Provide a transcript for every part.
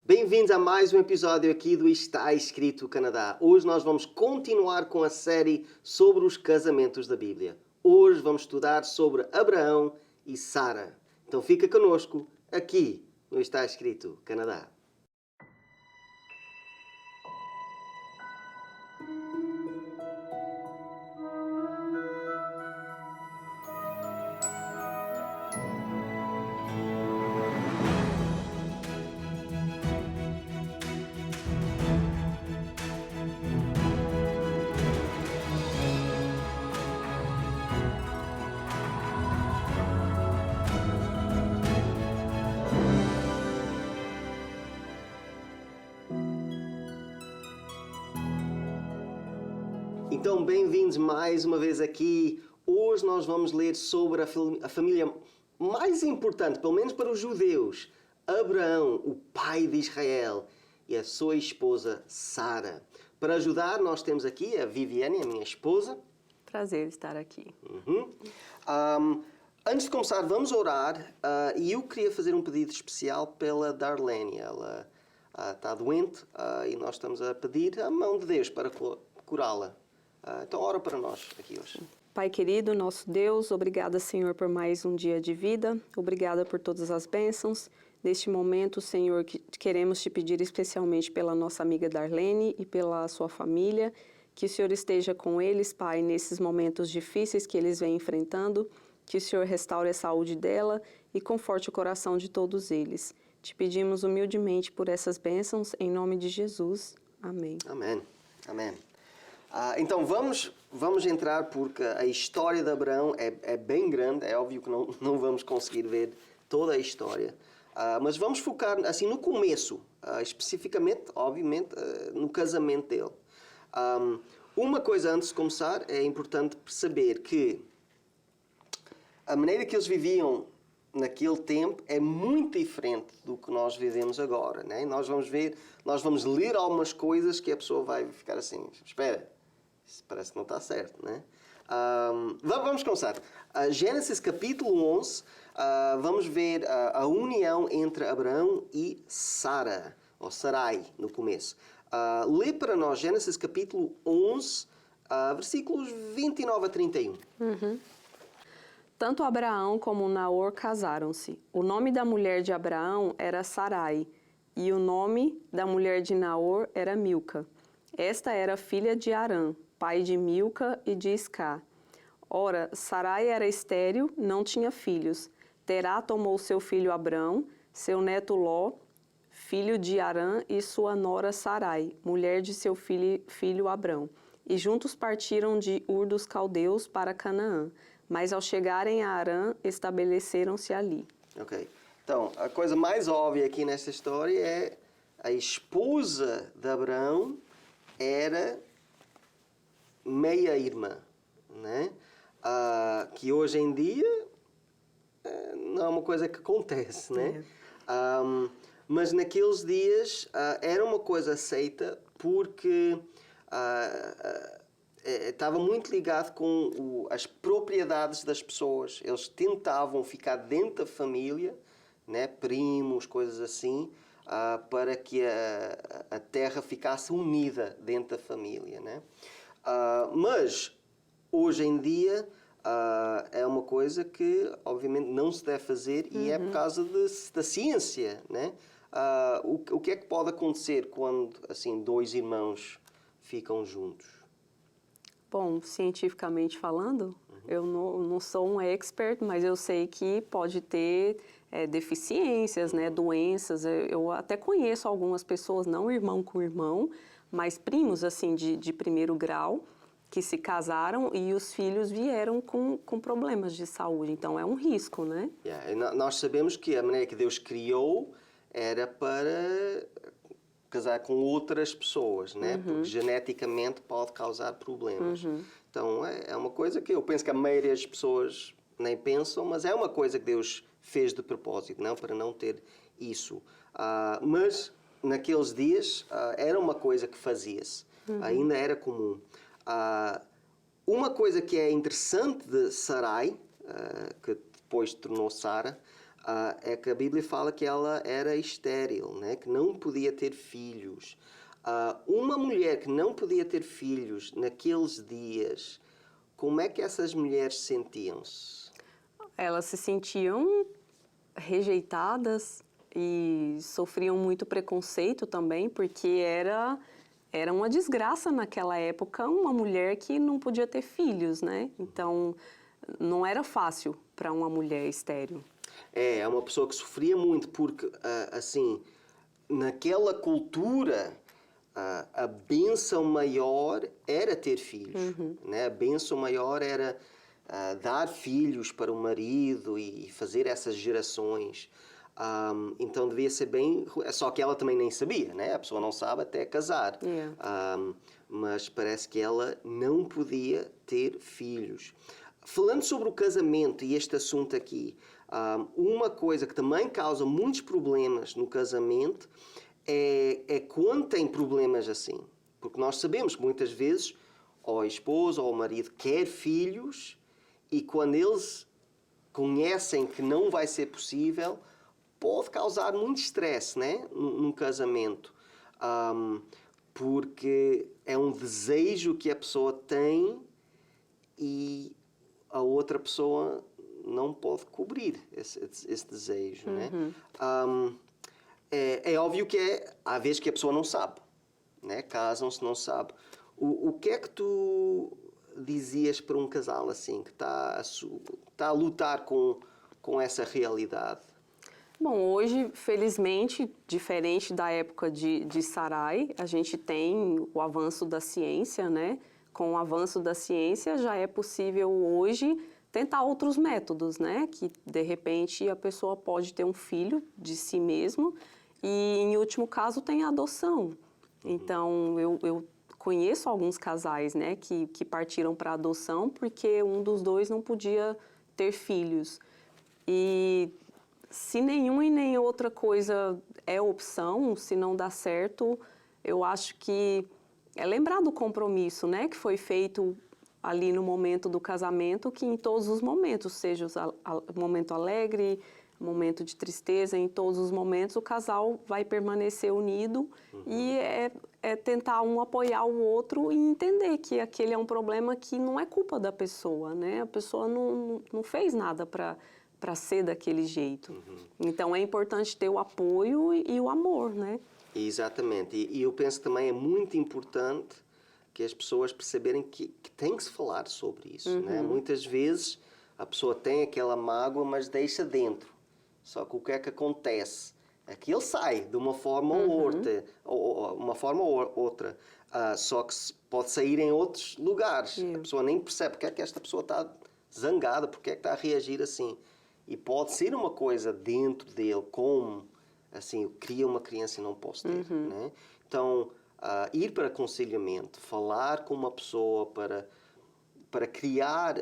Bem-vindos a mais um episódio aqui do Está Escrito Canadá. Hoje nós vamos continuar com a série sobre os casamentos da Bíblia. Hoje vamos estudar sobre Abraão e Sara. Então fica conosco aqui no Está Escrito Canadá. Então, bem-vindos mais uma vez aqui. Hoje nós vamos ler sobre a família mais importante, pelo menos para os judeus, Abraão, o pai de Israel, e a sua esposa Sara. Para ajudar, nós temos aqui a Viviane, a minha esposa. Prazer estar aqui. Antes de começar, vamos orar. E eu queria fazer um pedido especial pela Darlene. Ela está doente e nós estamos a pedir a mão de Deus para curá-la. Então, ora para nós aqui hoje. Pai querido, nosso Deus, obrigada, Senhor, por mais um dia de vida. Obrigada por todas as bênçãos. Neste momento, Senhor, queremos te pedir especialmente pela nossa amiga Darlene e pela sua família, que o Senhor esteja com eles, Pai, nesses momentos difíceis que eles vêm enfrentando, que o Senhor restaure a saúde dela e conforte o coração de todos eles. Te pedimos humildemente por essas bênçãos, em nome de Jesus. Amém. Amém. Amém. Então vamos entrar, porque a história de Abraão é bem grande. É óbvio que não vamos conseguir ver toda a história. Mas vamos focar assim no começo, especificamente, obviamente, no casamento dele. Uma coisa antes de começar, é importante perceber que a maneira que eles viviam naquele tempo é muito diferente do que nós vivemos agora, né? Nós vamos ler algumas coisas que a pessoa vai ficar assim, espera, isso parece que não está certo, né? Vamos começar. Gênesis capítulo 11, vamos ver a união entre Abraão e Sara, ou Sarai, no começo. Lê para nós Gênesis capítulo 11, versículos 29 a 31. Tanto Abraão como Naor casaram-se. O nome da mulher de Abraão era Sarai, e o nome da mulher de Naor era Milca. Esta era filha de Arã, pai de Milca e de Iscá. Ora, Sarai era estéril, não tinha filhos. Terá tomou seu filho Abrão, seu neto Ló, filho de Arã, e sua nora Sarai, mulher de seu filho Abrão. E juntos partiram de Ur dos Caldeus para Canaã. Mas ao chegarem a Arã, estabeleceram-se ali. Ok. Então, a coisa mais óbvia aqui nesta história é a esposa de Abraão era meia-irmã, né? Que hoje em dia não é uma coisa que acontece, né? Mas naqueles dias era uma coisa aceita porque estava muito ligado com as propriedades das pessoas. Eles tentavam ficar dentro da família, né? Primos, coisas assim, para que a terra ficasse unida dentro da família, né? Mas hoje em dia é uma coisa que obviamente não se deve fazer e é por causa da ciência, né? O que é que pode acontecer quando assim dois irmãos ficam juntos? Bom, cientificamente falando, eu não sou um expert, mas eu sei que pode ter deficiências, né, doenças. Eu até conheço algumas pessoas, não irmão com irmão, mas primos assim de primeiro grau, que se casaram e os filhos vieram com problemas de saúde. Então é um risco, né? Nós sabemos que a maneira que Deus criou era para casar com outras pessoas, né? Porque geneticamente pode causar problemas. Então é uma coisa que eu penso que a maioria das pessoas nem pensam, mas é uma coisa que Deus fez de propósito, não? Para não ter isso. Mas naqueles dias era uma coisa que fazia-se, ainda era comum. Uma coisa que é interessante de Sarai, que depois tornou Sara, é que a Bíblia fala que ela era estéril, né? Que não podia ter filhos. Uma mulher que não podia ter filhos naqueles dias, como é que essas mulheres sentiam-se? Elas se sentiam rejeitadas e sofriam muito preconceito também, porque era uma desgraça naquela época uma mulher que não podia ter filhos, né? Então, não era fácil para uma mulher estéril. É uma pessoa que sofria muito, porque, assim, naquela cultura, a bênção maior era ter filhos, né? A bênção maior era dar filhos para o marido e fazer essas gerações. Então devia ser bem... Só que ela também nem sabia, né? A pessoa não sabe até casar. Mas parece que ela não podia ter filhos. Falando sobre o casamento e este assunto aqui, uma coisa que também causa muitos problemas no casamento é quando tem problemas assim. Porque nós sabemos que muitas vezes ou a esposa ou o marido quer filhos e quando eles conhecem que não vai ser possível, pode causar muito estresse, né? Num casamento. Porque é um desejo que a pessoa tem e a outra pessoa não pode cobrir esse desejo, né? É óbvio que há vezes que a pessoa não sabe, né? Casam-se, não sabe. O que é que tu dizias para um casal assim, que está a lutar com essa realidade? Bom, hoje, felizmente, diferente da época de Sarai, a gente tem o avanço da ciência, né? Com o avanço da ciência, já é possível hoje tentar outros métodos, né? Que, de repente, a pessoa pode ter um filho de si mesmo e, em último caso, tem a adoção. Então, eu conheço alguns casais, né? Que partiram para adoção porque um dos dois não podia ter filhos. E se nenhuma e nem outra coisa é opção, se não dá certo, eu acho que é lembrar do compromisso, né, que foi feito ali no momento do casamento, que em todos os momentos, seja o momento alegre, momento de tristeza, em todos os momentos o casal vai permanecer unido e é tentar um apoiar o outro e entender que aquele é um problema que não é culpa da pessoa, né? A pessoa não fez nada para ser daquele jeito. Então, é importante ter o apoio e o amor, né? Exatamente. E eu penso que também é muito importante que as pessoas perceberem que tem que se falar sobre isso, né? Muitas vezes a pessoa tem aquela mágoa, mas deixa dentro. Só que o que é que acontece? É que ele sai de uma forma ou outra, uma forma ou outra. Só que pode sair em outros lugares. A pessoa nem percebe porque é que esta pessoa está zangada, porque é que está a reagir assim. E pode ser uma coisa dentro dele, como assim, eu queria uma criança e não posso ter, né? Então, ir para aconselhamento, falar com uma pessoa para criar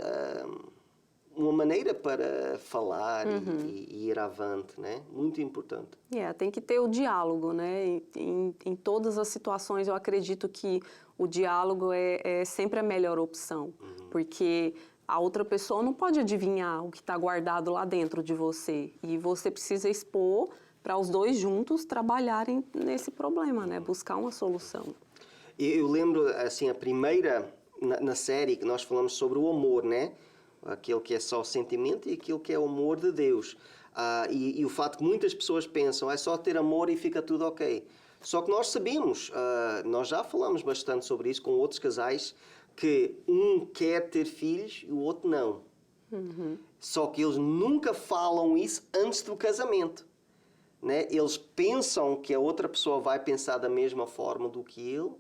uma maneira para falar e ir avante, né? Muito importante. Tem que ter o diálogo, né? Em todas as situações, eu acredito que o diálogo é sempre a melhor opção, porque a outra pessoa não pode adivinhar o que está guardado lá dentro de você e você precisa expor para os dois juntos trabalharem nesse problema, né? Buscar uma solução. Eu lembro, assim, a primeira na série que nós falamos sobre o amor, né? Aquele que é só sentimento e aquele que é o amor de Deus. E o fato que muitas pessoas pensam é só ter amor e fica tudo ok. Só que nós sabemos, nós já falamos bastante sobre isso com outros casais, que um quer ter filhos e o outro não. Só que eles nunca falam isso antes do casamento. Né? Eles pensam que a outra pessoa vai pensar da mesma forma do que ele,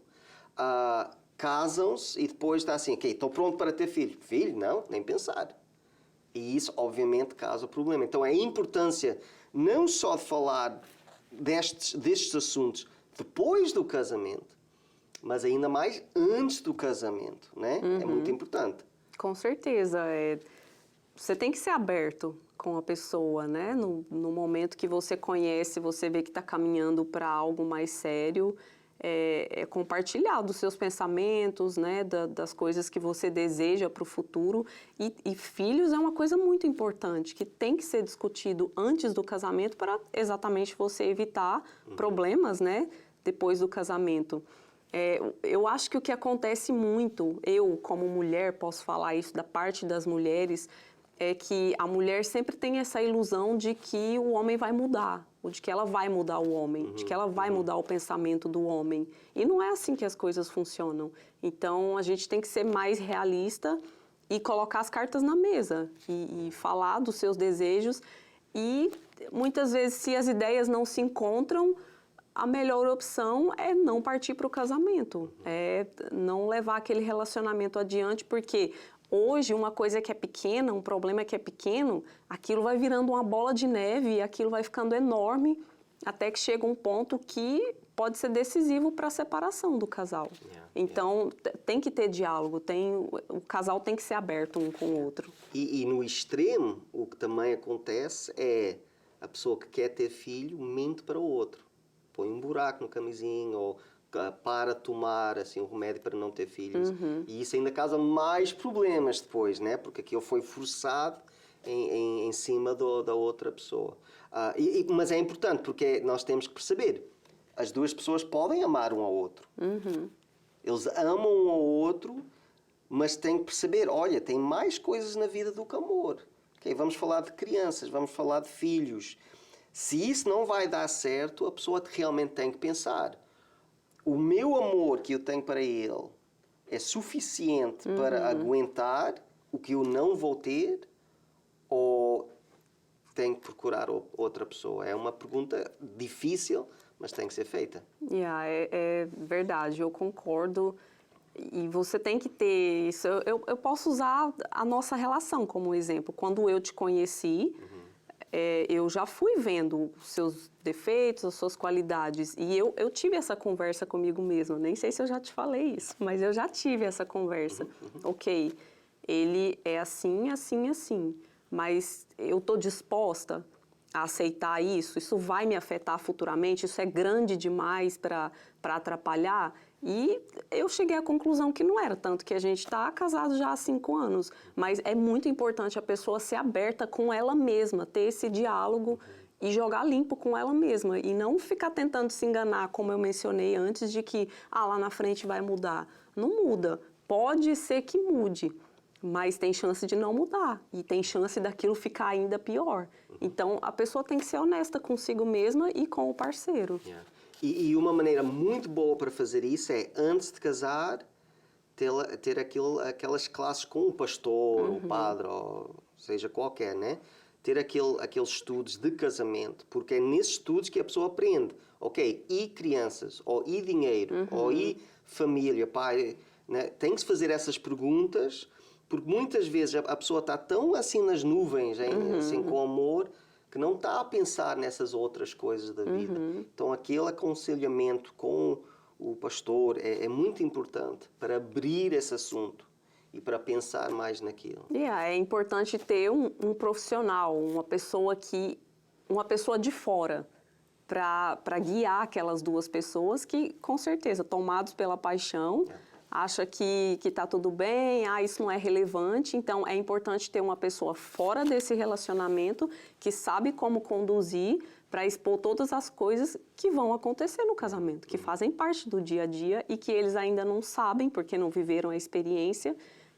casam-se e depois está assim, ok, estou pronto para ter filho. Filho? Não, nem pensar. E isso, obviamente, causa problema. Então, a importância não só de falar destes assuntos depois do casamento, mas ainda mais antes do casamento, né? É muito importante. Com certeza. Você tem que ser aberto com a pessoa, né? No momento que você conhece, você vê que está caminhando para algo mais sério, compartilhar dos seus pensamentos, né, das coisas que você deseja para o futuro. E filhos é uma coisa muito importante, que tem que ser discutido antes do casamento para exatamente você evitar problemas, né, depois do casamento. Eu acho que o que acontece muito, eu como mulher posso falar isso da parte das mulheres, é que a mulher sempre tem essa ilusão de que o homem vai mudar, ou de que ela vai mudar o homem, de que ela vai mudar o pensamento do homem. E não é assim que as coisas funcionam. Então, a gente tem que ser mais realista e colocar as cartas na mesa e falar dos seus desejos. E, muitas vezes, se as ideias não se encontram, a melhor opção é não partir para o casamento, é não levar aquele relacionamento adiante, porque hoje uma coisa que é pequena, um problema que é pequeno, aquilo vai virando uma bola de neve e aquilo vai ficando enorme até que chega um ponto que pode ser decisivo para a separação do casal. Então, tem que ter diálogo, o casal tem que ser aberto um com o outro. E no extremo, o que também acontece é a pessoa que quer ter filho mente para o outro. Põe um buraco no camisinho ou para tomar assim, um remédio para não ter filhos. E isso ainda causa mais problemas depois, né? Porque aquilo foi forçado em cima da outra pessoa. Mas é importante porque nós temos que perceber, as duas pessoas podem amar um ao outro. Eles amam um ao outro, mas têm que perceber, olha, tem mais coisas na vida do que amor. Okay? Vamos falar de crianças, vamos falar de filhos. Se isso não vai dar certo, a pessoa realmente tem que pensar, o meu amor que eu tenho para ele é suficiente para aguentar o que eu não vou ter ou tenho que procurar outra pessoa? É uma pergunta difícil, mas tem que ser feita. É verdade, eu concordo. E você tem que ter isso. Eu posso usar a nossa relação como exemplo. Quando eu te conheci, eu já fui vendo os seus defeitos, as suas qualidades. E eu tive essa conversa comigo mesma. Nem sei se eu já te falei isso, mas eu já tive essa conversa. Ok, ele é assim, assim, assim. Mas eu estou disposta a aceitar isso? Isso vai me afetar futuramente? Isso é grande demais para atrapalhar? E eu cheguei à conclusão que não era, tanto que a gente está casado já há 5 anos. Mas é muito importante a pessoa ser aberta com ela mesma, ter esse diálogo e jogar limpo com ela mesma. E não ficar tentando se enganar, como eu mencionei antes, de que lá na frente vai mudar. Não muda. Pode ser que mude, mas tem chance de não mudar. E tem chance daquilo ficar ainda pior. Então, a pessoa tem que ser honesta consigo mesma e com o parceiro. E uma maneira muito boa para fazer isso é, antes de casar, ter aquelas classes com o pastor, o padre, ou seja, qualquer, né? Ter aqueles estudos de casamento, porque é nesses estudos que a pessoa aprende. Ok, e crianças, ou e dinheiro, ou e família, pai, né? Tem que se fazer essas perguntas, porque muitas vezes a pessoa está tão assim nas nuvens, assim, com amor, que não está a pensar nessas outras coisas da vida. Então, aquele aconselhamento com o pastor é muito importante para abrir esse assunto e para pensar mais naquilo. É importante ter um profissional, uma pessoa de fora, para guiar aquelas duas pessoas que, com certeza, tomados pela paixão, acha que está tudo bem, isso não é relevante. Então, é importante ter uma pessoa fora desse relacionamento que sabe como conduzir para expor todas as coisas que vão acontecer no casamento, que fazem parte do dia a dia e que eles ainda não sabem porque não viveram a experiência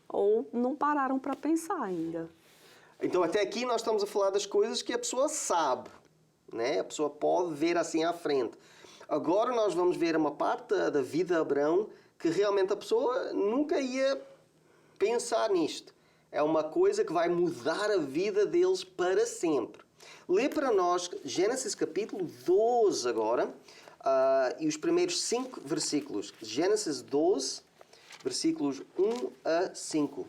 ou não pararam para pensar ainda. Então, até aqui nós estamos a falar das coisas que a pessoa sabe, né? A pessoa pode ver assim à frente. Agora nós vamos ver uma parte da vida de Abraão que realmente a pessoa nunca ia pensar nisto. É uma coisa que vai mudar a vida deles para sempre. Lê para nós Gênesis capítulo 12 agora, e os primeiros 5 versículos. Gênesis 12, versículos 1 a 5.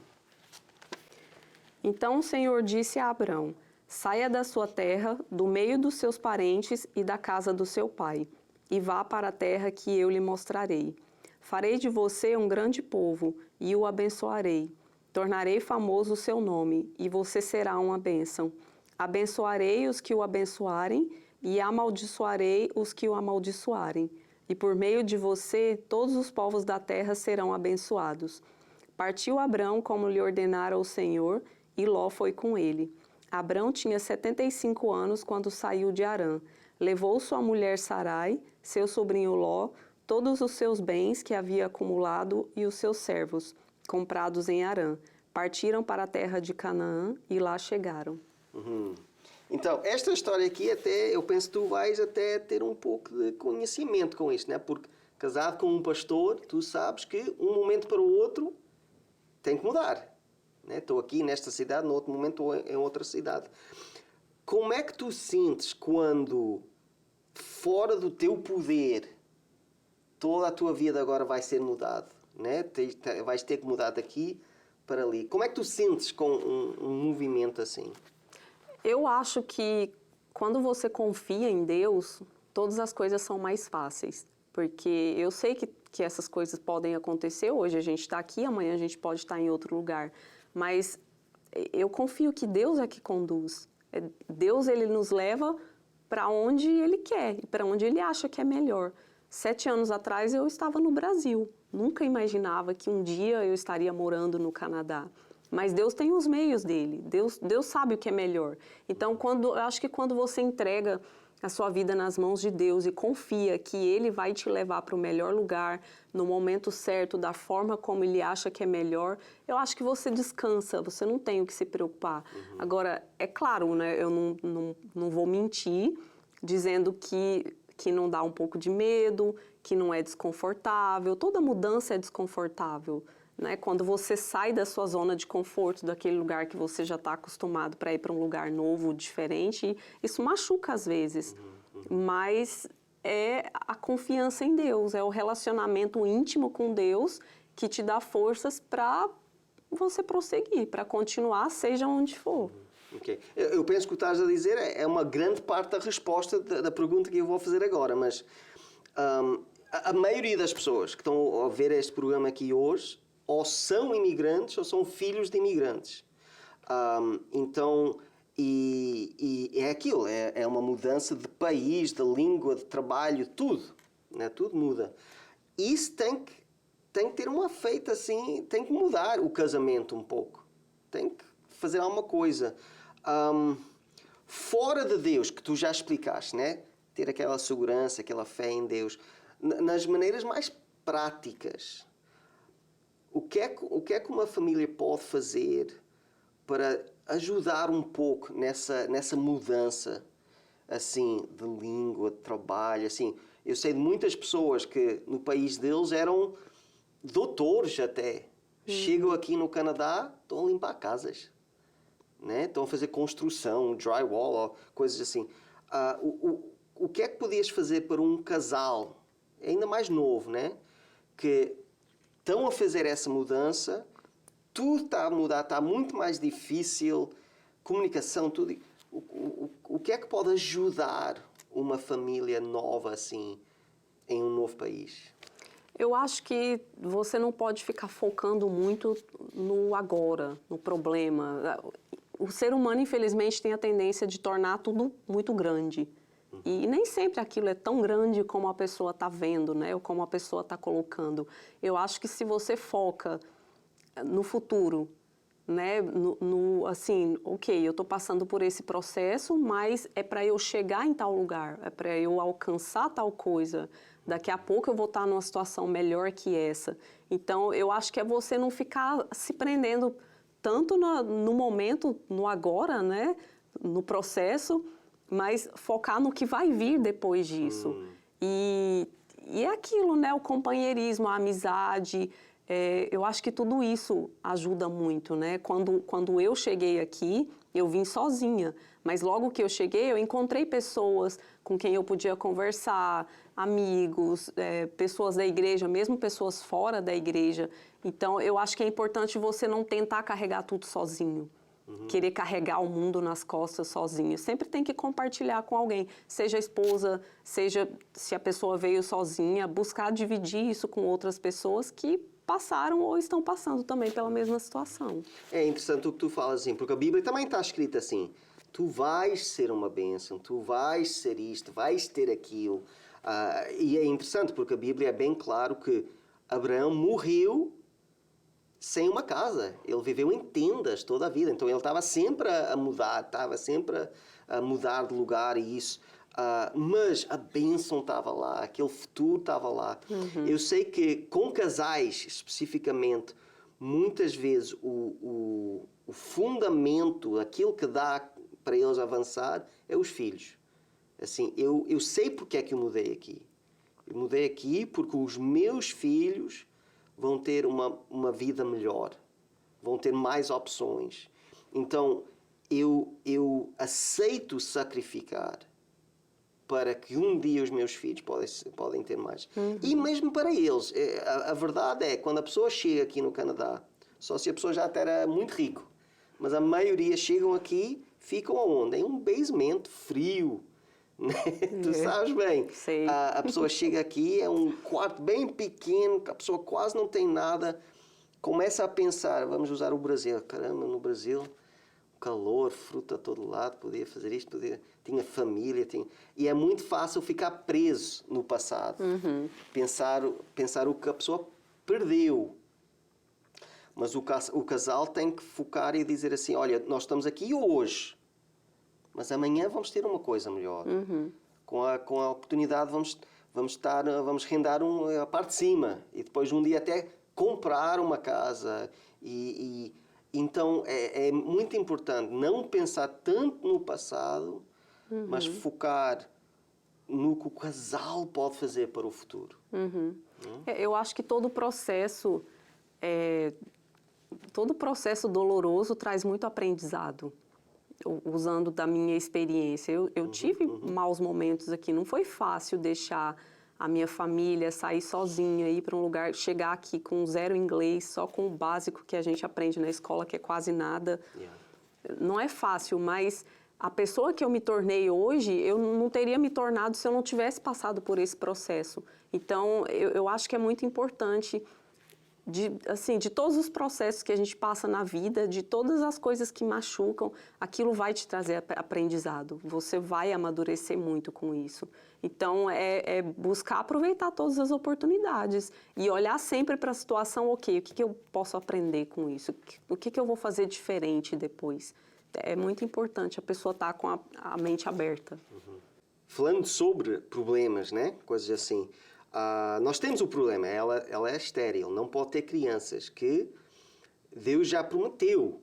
Então o Senhor disse a Abrão: saia da sua terra, do meio dos seus parentes e da casa do seu pai, e vá para a terra que eu lhe mostrarei. Farei de você um grande povo e o abençoarei. Tornarei famoso o seu nome e você será uma bênção. Abençoarei os que o abençoarem e amaldiçoarei os que o amaldiçoarem. e por meio de você todos os povos da terra serão abençoados. Partiu Abrão como lhe ordenara o Senhor, e Ló foi com ele. Abrão tinha 75 anos quando saiu de Harã. Levou sua mulher Sarai, seu sobrinho Ló, todos os seus bens que havia acumulado e os seus servos, comprados em Harã. Partiram para a terra de Canaã e lá chegaram. Então, esta história aqui, até eu penso que tu vais até ter um pouco de conhecimento com isto, né? Porque casado com um pastor, tu sabes que um momento para o outro tem que mudar. Né? Estou aqui nesta cidade, no outro momento estou em outra cidade. Como é que tu sentes quando, fora do teu poder, toda a tua vida agora vai ser mudada? Né? Vais ter que mudar daqui para ali. Como é que tu sentes com um movimento assim? Eu acho que quando você confia em Deus, todas as coisas são mais fáceis. Porque eu sei que essas coisas podem acontecer. Hoje a gente está aqui, amanhã a gente pode estar em outro lugar. Mas eu confio que Deus é que conduz. Deus, Ele nos leva para onde Ele quer, para onde Ele acha que é melhor. 7 anos atrás eu estava no Brasil. Nunca imaginava que um dia eu estaria morando no Canadá. Mas Deus tem os meios dele. Deus sabe o que é melhor. Então, eu acho que quando você entrega a sua vida nas mãos de Deus e confia que Ele vai te levar para o melhor lugar, no momento certo, da forma como Ele acha que é melhor, eu acho que você descansa, você não tem o que se preocupar. Agora, é claro, né, eu não vou mentir dizendo que não dá um pouco de medo, que não é desconfortável. Toda mudança é desconfortável. Né? Quando você sai da sua zona de conforto, daquele lugar que você já está acostumado para ir para um lugar novo, diferente, isso machuca às vezes. Mas é a confiança em Deus, é o relacionamento íntimo com Deus que te dá forças para você prosseguir, para continuar, seja onde for. Okay. Eu penso que o que estás a dizer é uma grande parte da resposta da pergunta que eu vou fazer agora, mas a maioria das pessoas que estão a ver este programa aqui hoje ou são imigrantes ou são filhos de imigrantes. Então, é aquilo, é uma mudança de país, de língua, de trabalho, tudo. Né? Tudo muda. Isso tem que ter uma feita assim, tem que mudar o casamento um pouco. Tem que fazer alguma coisa. Fora de Deus, que tu já explicaste, né? Ter aquela segurança, aquela fé em Deus. Nas maneiras mais práticas, o que é que uma família pode fazer para ajudar um pouco nessa mudança assim de língua, de trabalho, assim? Eu sei de muitas pessoas que no país deles eram doutores até. Chegam aqui no Canadá, estão a limpar casas, né? Estão a fazer construção, drywall, ou coisas assim. O que é que podias fazer para um casal ainda mais novo, né? Que estão a fazer essa mudança, tudo está a mudar, está muito mais difícil, comunicação, tudo. O que é que pode ajudar uma família nova assim em um novo país? Eu acho que você não pode ficar focando muito no agora, no problema. O ser humano, infelizmente, tem a tendência de tornar tudo muito grande. E nem sempre aquilo é tão grande como a pessoa está vendo, né? Ou como a pessoa está colocando. Eu acho que se você foca no futuro, né? Assim, ok, eu estou passando por esse processo, mas é para eu chegar em tal lugar, é para eu alcançar tal coisa. Daqui a pouco eu vou estar numa situação melhor que essa. Então, eu acho que é você não ficar se prendendo tanto no momento, no agora, né? No processo, mas focar no que vai vir depois disso. E é aquilo, né? O companheirismo, a amizade. Eu acho que tudo isso ajuda muito, né? Quando eu cheguei aqui, eu vim sozinha. Mas logo que eu cheguei, eu encontrei pessoas com quem eu podia conversar, amigos, pessoas da igreja, mesmo pessoas fora da igreja. Então, eu acho que é importante você não tentar carregar tudo sozinho. Querer carregar o mundo nas costas sozinho. Sempre tem que compartilhar com alguém, seja a esposa, seja se a pessoa veio sozinha, buscar dividir isso com outras pessoas que passaram ou estão passando também pela mesma situação. É interessante o que tu falas assim, porque a Bíblia também está escrita assim, tu vais ser uma bênção, tu vais ser isto, vais ter aquilo. E é interessante porque a Bíblia é bem claro que Abraão morreu sem uma casa. Ele viveu em tendas toda a vida. Então ele estava sempre a mudar, estava sempre a mudar de lugar e isso. Mas a bênção estava lá, aquele futuro estava lá. Eu sei que com casais, especificamente, muitas vezes o fundamento, aquilo que dá para eles avançar, é os filhos. Assim, eu sei porque é que eu mudei aqui. Eu mudei aqui porque os meus filhos vão ter uma vida melhor, vão ter mais opções. Então, eu aceito sacrificar para que um dia os meus filhos podem ter mais. E mesmo para eles. A verdade é, quando a pessoa chega aqui no Canadá, só se a pessoa já era muito rico, mas a maioria chegam aqui, ficam aonde? Em um basement frio. Tu sabes bem. Sei. A pessoa chega aqui, é um quarto bem pequeno, a pessoa quase não tem nada, começa a pensar, vamos usar o Brasil. Caramba, no Brasil, calor, fruta a todo lado, podia fazer isto, tinha família, e é muito fácil ficar preso no passado. Pensar o que a pessoa perdeu. Mas o casal tem que focar e dizer assim, olha, nós estamos aqui hoje, mas amanhã vamos ter uma coisa melhor. Com a oportunidade vamos rendar a parte de cima e depois um dia até comprar uma casa. Então é muito importante não pensar tanto no passado, mas focar no que o casal pode fazer para o futuro. Eu acho que todo processo doloroso traz muito aprendizado. Usando da minha experiência, eu tive maus momentos aqui. Não foi fácil deixar a minha família sair sozinha, ir para um lugar, chegar aqui com zero inglês, só com o básico que a gente aprende na escola, que é quase nada. Não é fácil, mas a pessoa que eu me tornei hoje, eu não teria me tornado se eu não tivesse passado por esse processo. Então, eu acho que é muito importante de todos os processos que a gente passa na vida, de todas as coisas que machucam, aquilo vai te trazer aprendizado. Você vai amadurecer muito com isso. Então, é buscar aproveitar todas as oportunidades e olhar sempre para a situação, ok, o que eu posso aprender com isso? O que eu vou fazer diferente depois? É muito importante a pessoa estar com a mente aberta. Falando sobre problemas, né? Coisas assim. Nós temos o problema, ela é estéril, não pode ter crianças, que Deus já prometeu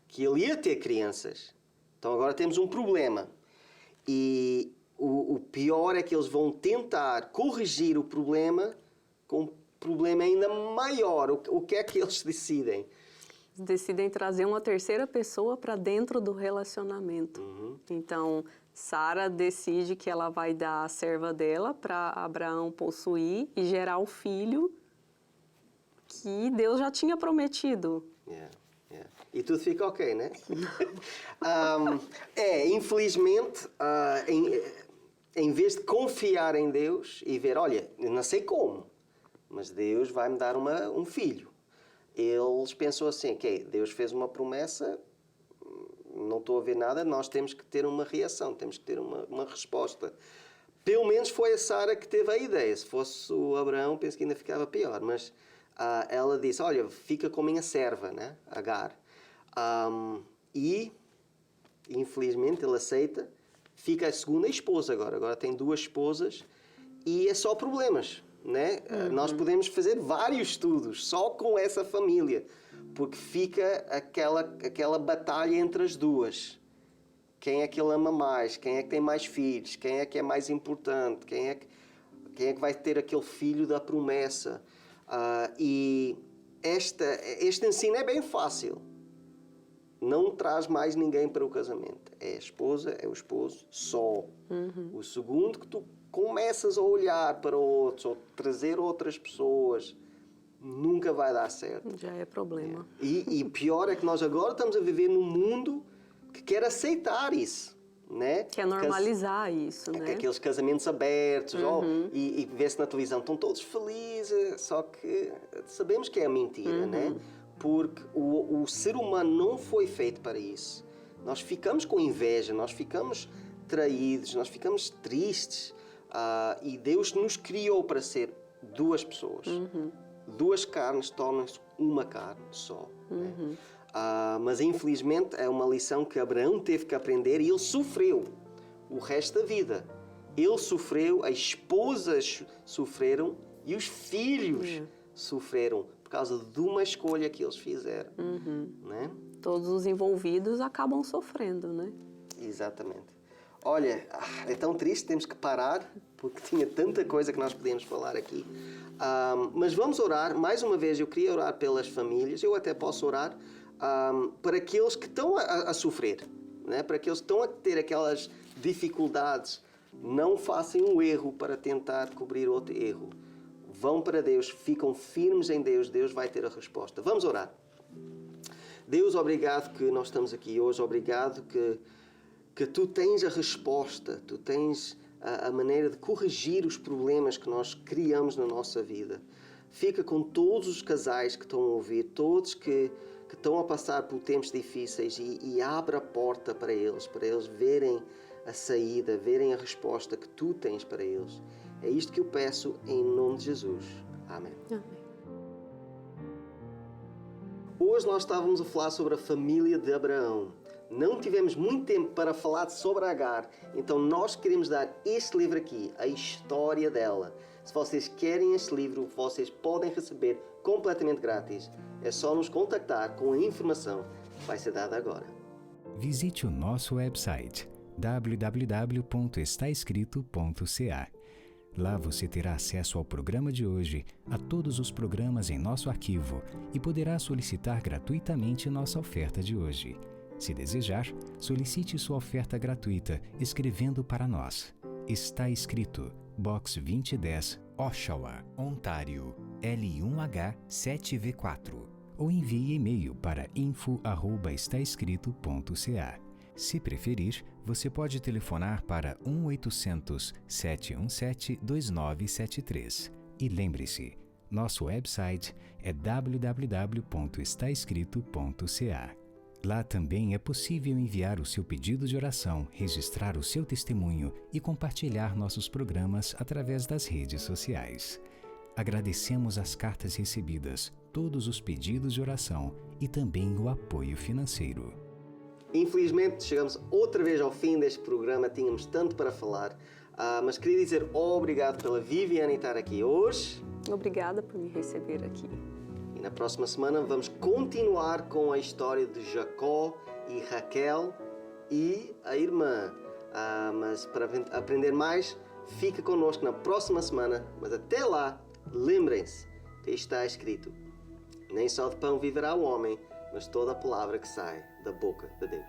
que Ele ia ter crianças. Então agora temos um problema. E o pior é que eles vão tentar corrigir o problema com um problema ainda maior. O que é que eles decidem? Decidem trazer uma terceira pessoa para dentro do relacionamento. Então, Sara decide que ela vai dar a serva dela para Abraão possuir e gerar o filho que Deus já tinha prometido. E tudo fica ok, né? Infelizmente, em vez de confiar em Deus e ver, olha, eu não sei como, mas Deus vai me dar um filho. Eles pensam assim, ok, Deus fez uma promessa, não estou a ver nada, nós temos que ter uma reação, temos que ter uma resposta. Pelo menos foi a Sara que teve a ideia. Se fosse o Abraão, penso que ainda ficava pior. Mas ela disse, olha, fica com a minha serva, né? Agar. E, infelizmente, ele aceita. Fica a segunda esposa agora. Agora tem 2 esposas e é só problemas, né? Nós podemos fazer vários estudos só com essa família. Porque fica aquela batalha entre as duas. Quem é que ele ama mais? Quem é que tem mais filhos? Quem é que é mais importante? Quem é que vai ter aquele filho da promessa? E este ensino é bem fácil. Não traz mais ninguém para o casamento. É a esposa, é o esposo, só. O segundo que tu começas a olhar para outros, ou trazer outras pessoas, nunca vai dar certo. Já é problema. E pior é que nós agora estamos a viver num mundo que quer aceitar isso, né? Quer normalizar isso, né? Aqueles casamentos abertos, e vê-se na televisão, estão todos felizes, só que sabemos que é mentira, né? Porque o ser humano não foi feito para isso. Nós ficamos com inveja, nós ficamos traídos, nós ficamos tristes. E Deus nos criou para ser duas pessoas. Duas carnes tornam-se uma carne só. Né? Mas infelizmente é uma lição que Abraão teve que aprender e ele sofreu o resto da vida. Ele sofreu, as esposas sofreram e os filhos sofreram por causa de uma escolha que eles fizeram. Né? Todos os envolvidos acabam sofrendo, né? Exatamente. Olha, é tão triste, temos que parar, porque tinha tanta coisa que nós podíamos falar aqui. Mas vamos orar. Mais uma vez, eu queria orar pelas famílias. Eu até posso orar para aqueles que estão a sofrer, né? Para aqueles que estão a ter aquelas dificuldades. Não façam um erro para tentar cobrir outro erro. Vão para Deus, ficam firmes em Deus. Deus vai ter a resposta. Vamos orar. Deus, obrigado que nós estamos aqui hoje. Obrigado que Tu tens a resposta. Tu tens a maneira de corrigir os problemas que nós criamos na nossa vida. Fica com todos os casais que estão a ouvir, todos que estão a passar por tempos difíceis e abre a porta para eles verem a saída, verem a resposta que Tu tens para eles. É isto que eu peço em nome de Jesus. Amém. Amém. Hoje nós estávamos a falar sobre a família de Abraão. Não tivemos muito tempo para falar sobre Agar, então nós queremos dar este livro aqui, a história dela. Se vocês querem este livro, vocês podem receber completamente grátis. É só nos contactar com a informação que vai ser dada agora. Visite o nosso website www.estaescrito.ca. Lá você terá acesso ao programa de hoje, a todos os programas em nosso arquivo e poderá solicitar gratuitamente nossa oferta de hoje. Se desejar, solicite sua oferta gratuita escrevendo para nós. Está escrito Box 2010, Oshawa, Ontário, L1H7V4 ou envie e-mail para info@estaescrito.ca. Se preferir, você pode telefonar para 1-800-717-2973. E lembre-se, nosso website é www.estaescrito.ca. Lá também é possível enviar o seu pedido de oração, registrar o seu testemunho e compartilhar nossos programas através das redes sociais. Agradecemos as cartas recebidas, todos os pedidos de oração e também o apoio financeiro. Infelizmente, chegamos outra vez ao fim deste programa, tínhamos tanto para falar, mas queria dizer obrigado pela Viviane estar aqui hoje. Obrigada por me receber aqui. E na próxima semana vamos continuar com a história de Jacó e Raquel e a irmã. Mas para aprender mais, fica connosco na próxima semana. Mas até lá, lembrem-se que está escrito: nem só de pão viverá o homem, mas toda a palavra que sai da boca de Deus.